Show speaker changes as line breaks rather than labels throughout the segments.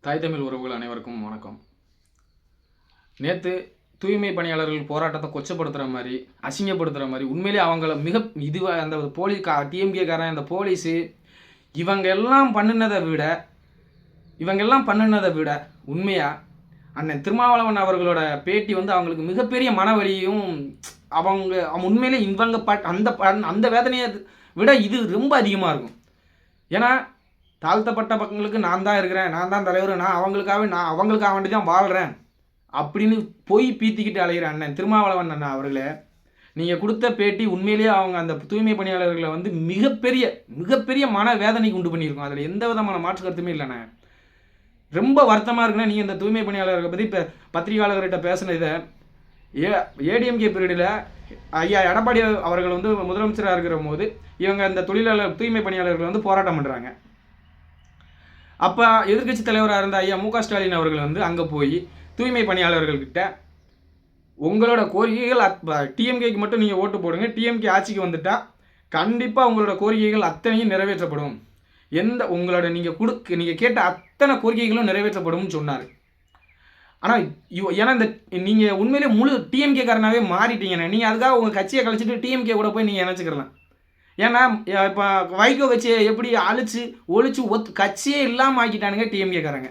தாய் தமிழ் உறவுகள் அனைவருக்கும் வணக்கம். நேற்று தூய்மை பணியாளர்கள் போராட்டத்தை கொச்சப்படுத்துகிற மாதிரி, அசிங்கப்படுத்துகிற மாதிரி, உண்மையிலே அவங்கள இதுவாக அந்த டிஎம்கே காரன், அந்த போலீஸு இவங்கெல்லாம் பண்ணினதை விட உண்மையாக அண்ணன் திருமாவளவன் அவர்களோட பேட்டி அவங்களுக்கு மிகப்பெரிய மனவலியும், அவங்க உண்மையிலே அந்த வேதனையை விட இது ரொம்ப அதிகமாக இருக்கும். ஏன்னா தாழ்த்தப்பட்ட பக்கங்களுக்கு நான் தான் இருக்கிறேன், நான் தான் தலைவர், நான் அவங்களுக்காக வேண்டி தான் வாழ்கிறேன் அப்படின்னு போய் பீத்திக்கிட்டு அலைகிற அண்ணன் திருமாவளவன் அண்ணா அவர்களே, நீங்கள் கொடுத்த பேட்டி உண்மையிலேயே அவங்க அந்த தூய்மை பணியாளர்களை மிகப்பெரிய மன வேதனைக்கு உண்டு பண்ணியிருக்கோம். அதில் எந்த விதமான மாற்று கருத்துமே இல்லைண்ணே. ரொம்ப வருத்தமாக இருக்குண்ணே. நீங்கள் இந்த தூய்மை பணியாளர்களை பற்றி இப்போ பத்திரிகையாளர்கிட்ட பேசின இதை ஏடிஎம்கே பீரியடில் ஐயா எடப்பாடி அவர்கள் முதலமைச்சராக இருக்கிற போது இவங்க இந்த தூய்மை பணியாளர்கள் போராட்டம் பண்ணுறாங்க. அப்போ எதிர்கட்சி தலைவராக இருந்த ஐயா மு க ஸ்டாலின் அவர்கள் அங்கே போய் தூய்மை பணியாளர்கள்கிட்ட உங்களோட கோரிக்கைகள் டிஎம்கேக்கு மட்டும் நீங்கள் ஓட்டு போடுங்க, டிஎம்கே ஆட்சிக்கு வந்துட்டால் கண்டிப்பாக உங்களோட கோரிக்கைகள் அத்தனையும் நிறைவேற்றப்படும், உங்களோட நீங்கள் கேட்ட அத்தனை கோரிக்கைகளும் நிறைவேற்றப்படும்னு சொன்னார். ஆனால் ஏன்னா நீங்கள் உண்மையிலே முழு டிஎம்கே காரனாகவே மாறிட்டீங்கண்ணே. நீங்கள் அதுக்காக உங்கள் கட்சியை கழிச்சிட்டு டிஎம்கே கூட போய் நீங்கள் இணைச்சிக்கலாம். ஏன்னா இப்போ வைகோ கட்சியை எப்படி ஒழிச்சு கட்சியே இல்லாமல் ஆக்கிட்டானுங்க டிஎம்கேக்காரங்க.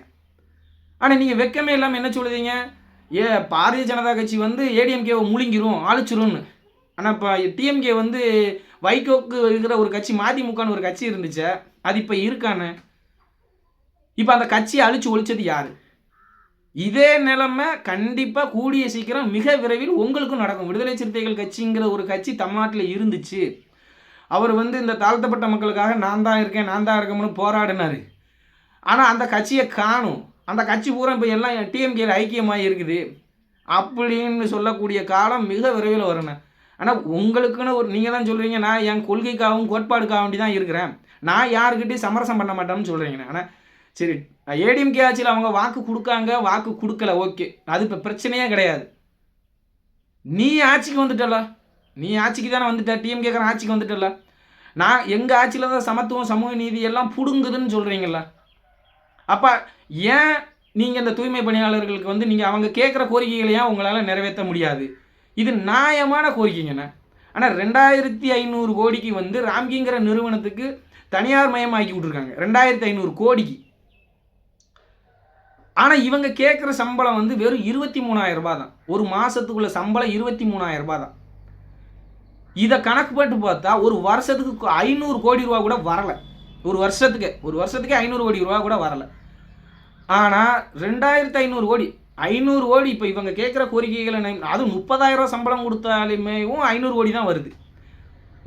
ஆனால் நீங்கள் வெக்கமே இல்லாமல் என்ன சொல்லுதீங்க, பாரதிய ஜனதா கட்சி ஏடிஎம்கேவை முழுங்கிரும் அழிச்சிரும்னு. ஆனால் இப்போ டிஎம்கே வைகோக்கு இருக்கிற ஒரு கட்சி மதிமுகன்னு ஒரு கட்சி இருந்துச்சு, அது இப்போ இருக்கானே. இப்போ அந்த கட்சியை ஒழிச்சது யார்? இதே நிலைமை கண்டிப்பாக கூடிய சீக்கிரம் மிக விரைவில் உங்களுக்கும் நடக்கும். விடுதலை சிறுத்தைகள் கட்சிங்கிற ஒரு கட்சி தமிழ்நாட்டில் இருந்துச்சு. அவர் இந்த தாழ்த்தப்பட்ட மக்களுக்காக நான் தான் இருக்கேன்னு போராடினார். ஆனால் அந்த கட்சியை காணும். அந்த கட்சி பூரா இப்போ எல்லாம் டிஎம்கேல ஐக்கியமாக இருக்குது அப்படின்னு சொல்லக்கூடிய காலம் மிக விரைவில் வரணும். ஆனால் உங்களுக்குன்னு நீங்கள் தான் சொல்கிறீங்க, நான் என் கொள்கைக்காகவும் கோட்பாடுக்காக வேண்டி தான் இருக்கிறேன், நான் யாருக்கிட்டையும் சமரசம் பண்ண மாட்டேன்னு சொல்கிறீங்கண்ணே. ஆனால் சரி, ஏடிஎம்கே ஆட்சியில் அவங்க வாக்கு கொடுக்கல, ஓகே, அது இப்போ பிரச்சனையே கிடையாது. நீ ஆட்சிக்கு வந்துட்டல, நீ ஆட்சிக்கு தானே வந்துட்ட, டிஎம்கேக்காரன் ஆட்சிக்கு வந்துட்டல. நான் எங்கள் ஆட்சியில் தான் சமத்துவம் சமூக நீதி எல்லாம் பிடுங்குதுன்னு சொல்கிறீங்கள. அப்போ ஏன் நீங்கள் இந்த தூய்மை பணியாளர்களுக்கு நீங்கள் அவங்க கேட்குற கோரிக்கைகளையும் உங்களால் நிறைவேற்ற முடியாது? இது நியாயமான கோரிக்கைங்கண்ணே. ஆனால் 2500 கோடிக்கு ராம்கிங்கிற நிறுவனத்துக்கு தனியார் மயமாக்கி விட்ருக்காங்க, 2500 கோடிக்கு. ஆனால் இவங்க கேட்குற சம்பளம் வெறும் 23,000 ரூபா தான். ஒரு மாதத்துக்குள்ள சம்பளம் 23,000 ரூபா தான். இதை கணக்கு போட்டு பார்த்தா ஒரு வருஷத்துக்கு 500 கோடி ரூபா கூட வரலை. ஒரு வருஷத்துக்கு 500 கோடி ரூபா கூட வரலை. ஆனால் 2500 கோடி 500 கோடி இப்போ இவங்க கேட்குற கோரிக்கைகளை அதுவும் 30,000 சம்பளம் கொடுத்தாலுமே 500 கோடி தான் வருது.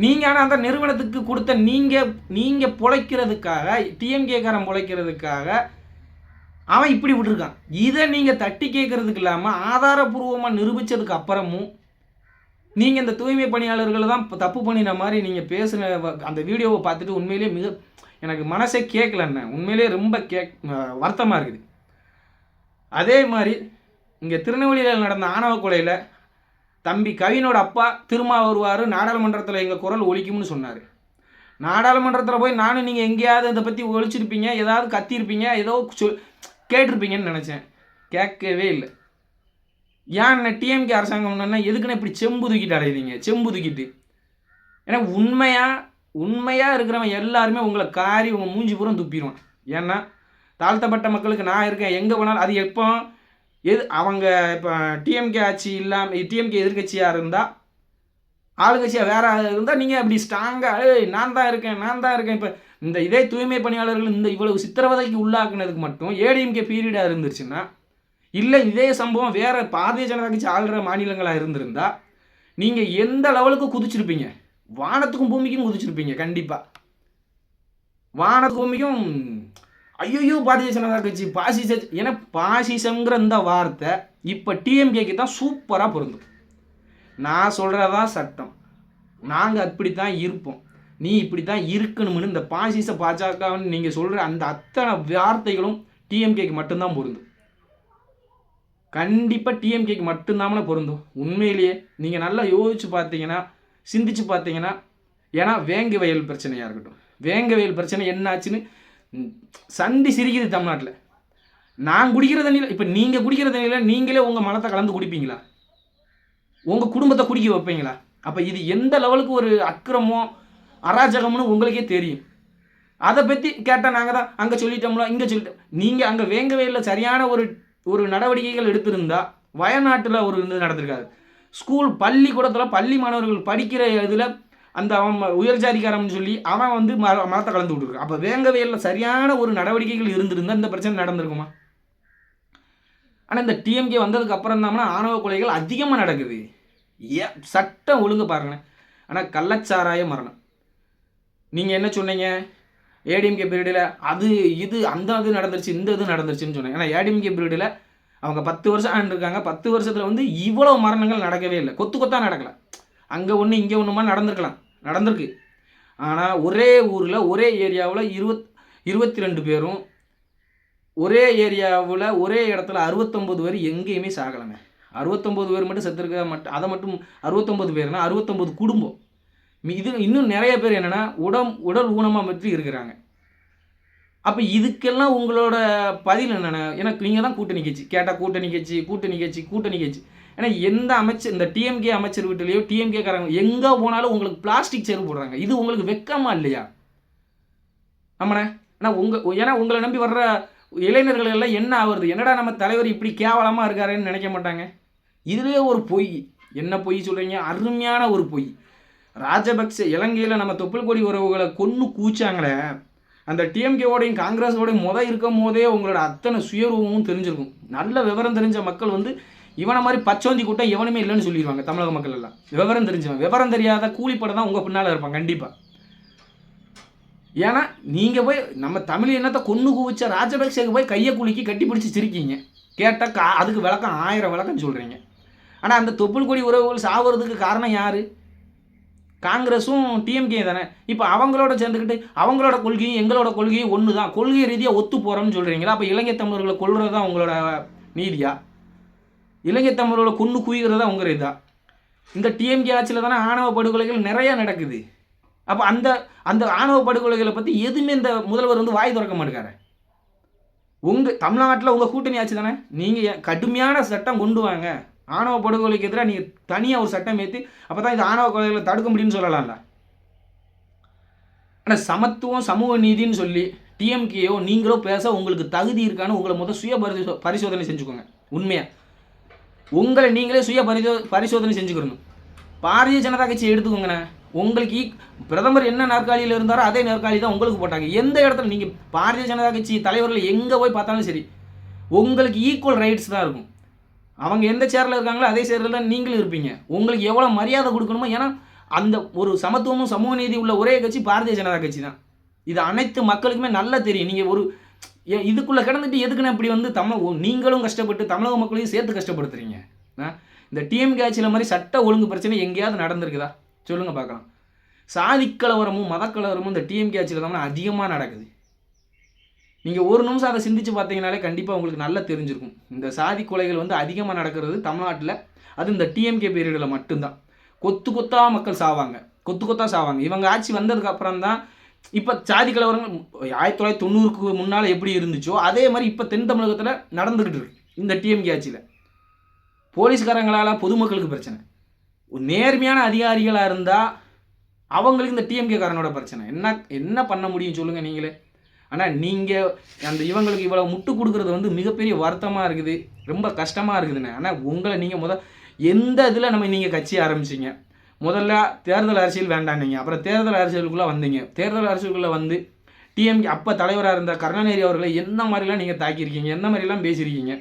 நீங்கள் ஆனால் அந்த நிறுவனத்துக்கு கொடுத்த நீங்கள் பிழைக்கிறதுக்காக, டிஎம்கேக்காரன் பிழைக்கிறதுக்காக அவன் இப்படி விட்டுருக்கான். இதை நீங்கள் தட்டி கேட்கறதுக்கு இல்லாமல் ஆதாரபூர்வமாக நிரூபித்ததுக்கு அப்புறமும் நீங்கள் இந்த தூய்மை பணியாளர்களை தான் தப்பு பண்ணின மாதிரி நீங்கள் பேசுன அந்த வீடியோவை பார்த்துட்டு உண்மையிலே எனக்கு மனசே கேட்கலண்ணே. உண்மையிலே ரொம்ப வருத்தமாக இருக்குது. அதே மாதிரி இங்கே திருநெல்வேலியில் நடந்த ஆணவ கொலையில் தம்பி கவினோட அப்பா திரும்ப வருவார், நாடாளுமன்றத்தில் எங்கள் குரல் ஒலிக்கும்னு சொன்னார். நாடாளுமன்றத்தில் போய் நானும் நீங்கள் எங்கேயாவது இதை பற்றி ஒழிச்சிருப்பீங்க, ஏதாவது கத்திருப்பீங்க, ஏதோ கேட்டிருப்பீங்கன்னு நினச்சேன். கேட்கவே இல்லை. ஏன் டிஎம்கே அரசாங்கம்னா எதுக்குன்னு இப்படி செம்பு தூக்கிட்டு அடையுறீங்க? செம்பு தூக்கிட்டு ஏன்னா உண்மையாக இருக்கிறவன் எல்லாருமே உங்களை காரி உங்கள் மூஞ்சி பூரம் துப்பிடுவான். ஏன்னா தாழ்த்தப்பட்ட மக்களுக்கு நான் இருக்கேன் எங்கே போனாலும், அது எப்போ அவங்க இப்போ டிஎம்கே ஆட்சி இல்லாமல் டிஎம்கே எதிர்கட்சியாக இருந்தால், ஆளுங்கட்சியாக வேற இருந்தால் நீங்கள் அப்படி ஸ்ட்ராங்காக நான் தான் இருக்கேன். இப்போ இதே தூய்மை பணியாளர்கள் இவ்வளவு சித்திரவதைக்கு உள்ளாக்குனதுக்கு மட்டும் ஏடிஎம்கே பீரியடாக இருந்துருச்சுன்னா, இல்லை இதே சம்பவம் வேறு பாரதிய ஜனதா கட்சி ஆளுற மாநிலங்களாக இருந்திருந்தால் நீங்கள் எந்த லெவலுக்கு குதிச்சிருப்பீங்க? வானத்துக்கும் பூமிக்கும் குதிச்சிருப்பீங்க கண்டிப்பாக. வானத்துக்கும் பூமிக்கும் ஐயோ பாரதிய ஜனதா கட்சி ஏன்னா பாசிசங்கிற இந்த வார்த்தை இப்போ டிஎம்கேக்கு தான் சூப்பராக பொருந்தும். நான் சொல்கிறதான் சட்டம், நாங்கள் அப்படி தான் இருப்போம், நீ இப்படி தான் இருக்கணும்னு இந்த பாஜகன்னு நீங்கள் சொல்கிற அந்த அத்தனை வார்த்தைகளும் டிஎம்கேக்கு மட்டும்தான் பொருந்தும். கண்டிப்பாக டிஎம்கேக்கு மட்டும்தான் பொருந்தும். உண்மையிலேயே நீங்கள் நல்லா யோசிச்சு பார்த்தீங்கன்னா, சிந்திச்சு பார்த்தீங்கன்னா, ஏன்னா வேங்க வயல் பிரச்சனையாக இருக்கட்டும், வேங்க வயல் பிரச்சனை என்னாச்சுன்னு சண்டி சிரிக்குது தமிழ்நாட்டில். நான் குடிக்கிற தண்ணியில் இப்போ நீங்கள் குடிக்கிற தண்ணியில் நீங்களே உங்கள் மலத்தை கலந்து குடிப்பீங்களா? உங்கள் குடும்பத்தை குடிக்க வைப்பீங்களா? அப்போ இது எந்த லெவலுக்கு ஒரு அக்கிரமோ அராஜகம்னு உங்களுக்கே தெரியும். அதை பற்றி கேட்டால் நாங்கள் தான் அங்கே சொல்லிட்டோம்ல இங்கே சொல்லிட்டோம். நீங்கள் அங்கே வேங்கவேலில் சரியான ஒரு நடவடிக்கைகள் எடுத்திருந்தா வயநாட்டில் ஒரு இது நடந்திருக்காது. ஸ்கூல் பள்ளிக்கூடத்தில் பள்ளி மாணவர்கள் படிக்கிற இதில் அந்த அவன் உயர்ஜாதிக்காரன்னு சொல்லி அவன் வந்து மரத்தை கலந்து விட்டுருக்கான். அப்போ வேங்கவேலில் சரியான ஒரு நடவடிக்கைகள் இருந்திருந்தால் இந்த பிரச்சனை நடந்திருக்குமா? ஆனால் இந்த டிஎம்கே வந்ததுக்கு அப்புறம் தான் ஆணவ கொலைகள் அதிகமாக நடக்குது. சட்டம் ஒழுங்கு பாருங்க. ஆனால் கள்ளச்சாராய மரணம் நீங்கள் என்ன சொன்னீங்க? ஏடிஎம்கே பீரியடில் அது இது அந்த இது நடந்துருச்சு இந்த இது நடந்துருச்சுன்னு சொன்னேன். ஏன்னா ஏடிஎம்கே பீரியடில் அவங்க 10 வருஷம் ஆண்டுருக்காங்க. 10 வருஷத்தில் வந்து இவ்வளோ மரணங்கள் நடக்கவே இல்லை. கொத்தாக நடக்கலை. அங்கே ஒன்று இங்கே ஒன்றுமா நடந்திருக்கு. ஆனால் ஒரே ஊரில் ஒரே ஏரியாவில் 22 பேரும் ஒரே ஏரியாவில் ஒரே இடத்துல 69 பேர் எங்கேயுமே சாகலைங்க. 69 பேர் மட்டும் செத்துருக்க அதை மட்டும் 69 பேர்னா 69 குடும்பம். இது இன்னும் நிறைய பேர் என்னென்னா உடல் ஊனமாக பற்றி இருக்கிறாங்க. அப்போ இதுக்கெல்லாம் உங்களோட பதில் என்னென்ன? எனக்கு நீங்கள் தான் கூட்டணி கட்சி கேட்டால் கூட்டணி கட்சி. ஏன்னா எந்த அமைச்சர் இந்த டிஎம்கே அமைச்சர் வீட்டிலையோ டிஎம்கேக்காரங்க எங்கே போனாலும் உங்களுக்கு பிளாஸ்டிக் செருப்பு போடுறாங்க. இது உங்களுக்கு வெக்கமா இல்லையா? ஆமாண்ணே. ஏன்னா உங்களை நம்பி வர்ற இளைஞர்கள் எல்லாம் என்ன ஆகுறது? என்னடா நம்ம தலைவர் இப்படி கேவலமாக இருக்காருன்னு நினைக்க மாட்டாங்க. இதுலேயே ஒரு பொய். என்ன பொய் சொல்கிறீங்க? அருமையான ஒரு பொய். ராஜபக்சே இலங்கையில் நம்ம தொப்புள் கொடி உறவுகளை கொன்று கூச்சாங்களே, அந்த டிஎம்கேவோடையும் காங்கிரஸோடையும் இருக்கும் போதே உங்களோட அத்தனை சுயரூபமும் தெரிஞ்சிருக்கும். நல்ல விவரம் தெரிஞ்ச மக்கள் வந்து இவனை மாதிரி பச்சோந்தி கூட்டம் எவனுமே இல்லைன்னு சொல்லிடுவாங்க. தமிழக மக்கள் எல்லாம் விவரம் தெரிஞ்சவன். விவரம் தெரியாத கூலிப்படம் தான் உங்கள் பின்னால் இருப்பான் கண்டிப்பாக. ஏன்னா நீங்கள் போய் நம்ம தமிழ் இனத்தை கொன்று குவிச்ச ராஜபக்சேக்கு போய் கையை குலுக்கி கட்டி பிடிச்சி சிரிக்கீங்க. கேட்டால் அதுக்கு விளக்கம் 1000 விளக்கம் சொல்கிறீங்க. ஆனால் அந்த தொப்புள் கொடி உறவுகள் சாவறதுக்கு காரணம் யார்? காங்கிரஸும் டிஎம்கே தானே. இப்போ அவங்களோட சேர்ந்துக்கிட்டு அவங்களோட கொள்கையும் எங்களோட கொள்கையும் ஒன்று தான், கொள்கை ரீதியாக ஒத்து போகிறோம்னு சொல்கிறீங்களா? அப்போ இலங்கை தமிழர்களை கொள்வது தான் உங்களோட நீதியா? இலங்கை தமிழர்களை கொன்று குவிக்கிறதா உங்கள் இதா? இந்த டிஎம்கே ஆட்சியில் தானே ஆணவ படுகொலைகள் நிறையா நடக்குது. அப்போ அந்த ஆணவ படுகொலைகளை பற்றி எதுவுமே இந்த முதல்வர் வந்து வாய் திறக்க மாட்டேங்காரு. உங்கள் தமிழ்நாட்டில் உங்கள் கூட்டணி ஆட்சி தானே. நீங்கள் கடுமையான சட்டம் கொண்டு வாங்க. ஆணவ படுகொலைக்கு எதிராக நீங்கள் தனியாக ஒரு சட்டம் ஏற்றி அப்போ தான் இந்த ஆணவ கொலைகளை தடுக்க முடியும்னு சொல்லலாம்ல. ஆனால் சமத்துவம் சமூக நீதினு சொல்லி டிஎம்கேயோ நீங்களோ பேச உங்களுக்கு தகுதி இருக்கான்னு உங்களை சுய பரிசோதனை செஞ்சுக்கோங்க. உண்மையாக உங்களை நீங்களே சுய பரிசோதனை செஞ்சுக்கணும். பாரதிய ஜனதா கட்சி எடுத்துக்கோங்கண்ணே. உங்களுக்கு பிரதமர் என்ன நாற்காலியில் இருந்தாரோ அதே நாற்காலி தான் உங்களுக்கு போட்டாங்க. எந்த இடத்துல நீங்கள் பாரதிய ஜனதா கட்சி தலைவர்கள் எங்கே போய் பார்த்தாலும் சரி உங்களுக்கு ஈக்குவல் ரைட்ஸ் தான் இருக்கும். அவங்க எந்த சேரில் இருக்காங்களோ அதே சேரில் தான் நீங்களும் இருப்பீங்க. உங்களுக்கு எவ்வளோ மரியாதை கொடுக்கணுமோ. ஏன்னா அந்த ஒரு சமத்துவமும் சமூக நீதி உள்ள ஒரே கட்சி பாரதிய ஜனதா கட்சி தான். இது அனைத்து மக்களுக்குமே நல்லா தெரியும். நீங்கள் ஒரு இதுக்குள்ளே கிடந்துட்டு எதுக்குன்னு இப்படி வந்து நீங்களும் கஷ்டப்பட்டு தமிழக மக்களையும் சேர்த்து கஷ்டப்படுத்துறீங்க. இந்த டிஎம்கே ஆட்சியில் மாதிரி சட்ட ஒழுங்கு பிரச்சனை எங்கேயாவது நடந்திருக்குதா சொல்லுங்கள் பார்க்கலாம். சாதிக்கலவரமும் மதக்கலவரமும் இந்த டிஎம்கே ஆட்சியில் தான் அதிகமாக நடக்குது. நீங்கள் ஒரு நிமிஷம் அதை சிந்திச்சு பார்த்தீங்கனாலே கண்டிப்பாக உங்களுக்கு நல்லா தெரிஞ்சிருக்கும். இந்த சாதி கொலைகள் வந்து அதிகமாக நடக்கிறது தமிழ்நாட்டில். அது இந்த டிஎம்கே பீரியடில் மட்டும்தான். கொத்தாக மக்கள் சாவாங்க. இவங்க ஆட்சி வந்ததுக்கு அப்புறம் தான் இப்போ சாதி கலவரங்கள் 1990க்கு முன்னால் எப்படி இருந்துச்சோ அதே மாதிரி இப்போ தென் தமிழகத்தில் நடந்துக்கிட்டு இருக்கு. இந்த டிஎம்கே ஆட்சியில் போலீஸ்காரங்களால் பொதுமக்களுக்கு பிரச்சனை. நேர்மையான அதிகாரிகளாக இருந்தால் அவங்களுக்கு இந்த டிஎம்கே காரனோட பிரச்சனை. என்ன பண்ண முடியும் சொல்லுங்கள் நீங்களே. ஆனால் நீங்கள் இவங்களுக்கு இவ்வளோ முட்டு கொடுக்குறது வந்து மிகப்பெரிய வருத்தமாக இருக்குது, ரொம்ப கஷ்டமாக இருக்குதுண்ணே. ஆனால் உங்களை நீங்கள் எந்த இதில் நீங்கள் கட்சி ஆரம்பிச்சிங்க? முதல்ல தேர்தல் அரசியல் வேண்டான்னீங்க. அப்புறம் தேர்தல் அரசியலுக்குள்ளே வந்தீங்க. தேர்தல் அரசியலுக்குள்ளே வந்து டிஎம்கே அப்போ தலைவராக இருந்த கருணாநிதி அவர்களை என்ன மாதிரிலாம் நீங்கள் தாக்கியிருக்கீங்க, என்ன மாதிரிலாம் பேசியிருக்கீங்க.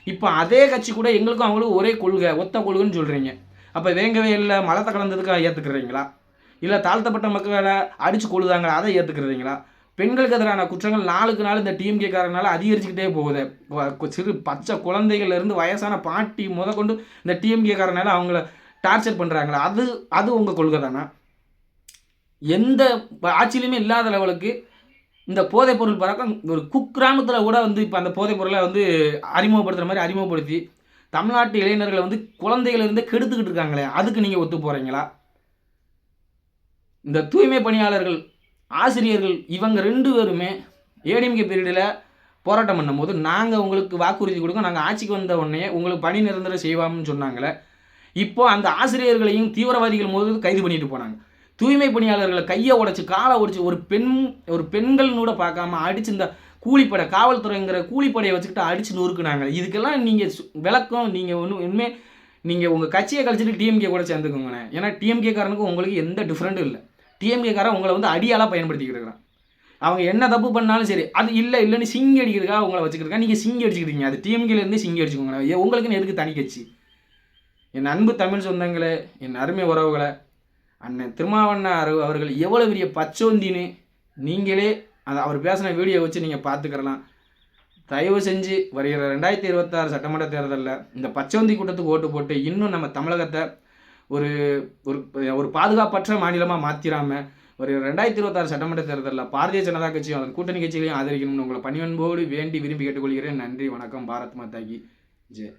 இப்போ அதே கட்சி கூட எங்களுக்கும் அவங்களுக்கும் ஒரே கொள்கை, ஒத்த கொள்கைன்னு சொல்கிறீங்க. அப்போ வேங்கவே இல்லை மலத்தை கலந்ததுக்கு ஏற்றுக்கிறீங்களா? இல்லை தாழ்த்தப்பட்ட மக்களை அடித்து கொள்ளுதாங்களா அதை ஏற்றுக்கிறீங்களா? பெண்களுக்கு எதிரான குற்றங்கள் நாளுக்கு நாள் இந்த டிஎம்கே காரனால அதிகரிச்சுக்கிட்டே போகுது. சிறு பச்சை குழந்தைகள்லேருந்து வயசான பாட்டி கொண்டு இந்த டிஎம்கே காரனால அவங்கள டார்ச்சர் பண்ணுறாங்களா? அது உங்கள் கொள்கை தானா? எந்த ஆட்சியிலுமே இல்லாத லெவலுக்கு இந்த போதைப்பொருள் பழக்கம் ஒரு குக்கிராமத்தில் கூட வந்து இப்போ அந்த போதைப்பொருளை வந்து அறிமுகப்படுத்துகிற மாதிரி அறிமுகப்படுத்தி தமிழ்நாட்டு இளைஞர்களை வந்து குழந்தைகளிலிருந்து கெடுத்துக்கிட்டு இருக்காங்களே, அதுக்கு நீங்கள் ஒத்து போகிறீங்களா? இந்த தூய்மை பணியாளர்கள், ஆசிரியர்கள், இவங்க 2 பேருமே ஏடிஎம்கே பீரியடில் போராட்டம் பண்ணும்போது நாங்கள் உங்களுக்கு வாக்குறுதி கொடுக்க, நாங்கள் ஆட்சிக்கு வந்த உடனே உங்களுக்கு பணி நிரந்தரம் செய்வோம்னு சொன்னாங்களே. இப்போ அந்த ஆசிரியர்களையும் தீவிரவாதிகள் போது கைது பண்ணிட்டு போனாங்க. தூய்மை பணியாளர்களை கையை உடைச்சு காலை உடைச்சு ஒரு பெண்கள்னு கூட பார்க்காம அடிச்சு இந்த கூலிப்படை காவல்துறைங்கிற கூலிப்படையை வச்சுக்கிட்டு அடிச்சு நொறுக்குனாங்க. இதுக்கெல்லாம் நீங்கள் விளக்கம் நீங்கள் உண்மை நீங்கள் உங்கள் கட்சியை கழிச்சிட்டு டிஎம்கே கூட சேர்ந்துக்கோங்கண்ணே. ஏன்னா டிஎம்கே காரனுக்கும் உங்களுக்கு எந்த டிஃப்ரெண்ட்டும் இல்லை. டிஎம்கே காரன் உங்களை வந்து அடியாளாக பயன்படுத்திக்கிட்டு இருக்கிறான். அவங்க என்ன தப்பு பண்ணாலும் சரி, அது இல்லைன்னு சிங்கி அடிக்கிறதுக்காக உங்களை வச்சுக்கிருக்கா. நீங்கள் சிங்கி அடிச்சுக்கிட்டீங்க, அது டிஎம்கேலேருந்து சிங்கி அடிச்சுக்கோங்க. உங்களுக்குன்னு எதுக்கு தனி கட்சி? என் அன்பு தமிழ் சொந்தங்களே, என் அருமை உறவுகளை, அண்ணன் திருமாவளவன் அவர்கள் எவ்வளோ பெரிய பச்சோந்தின்னு நீங்களே அவர் பேசின வீடியோ வச்சு நீங்கள் பார்த்துக்கிறலாம். தயவு செஞ்சு வருகிற 2026 சட்டமன்ற தேர்தலில் இந்த பச்சோந்தி கூட்டத்துக்கு ஓட்டு போட்டு இன்னும் நம்ம தமிழகத்தை ஒரு ஒரு பாதுகாப்பற்ற மாநிலமாக மாற்றிடாமல் ஒரு 2026 சட்டமன்ற தேர்தலில் பாரதிய ஜனதா கட்சியும் அதன் கூட்டணி கட்சிகளையும் ஆதரிக்கணும்னு உங்களை பணிவன்போடு வேண்டி விரும்பி கேட்டுக்கொள்கிறேன். நன்றி, வணக்கம். பாரத் மாதா கி ஜெய்.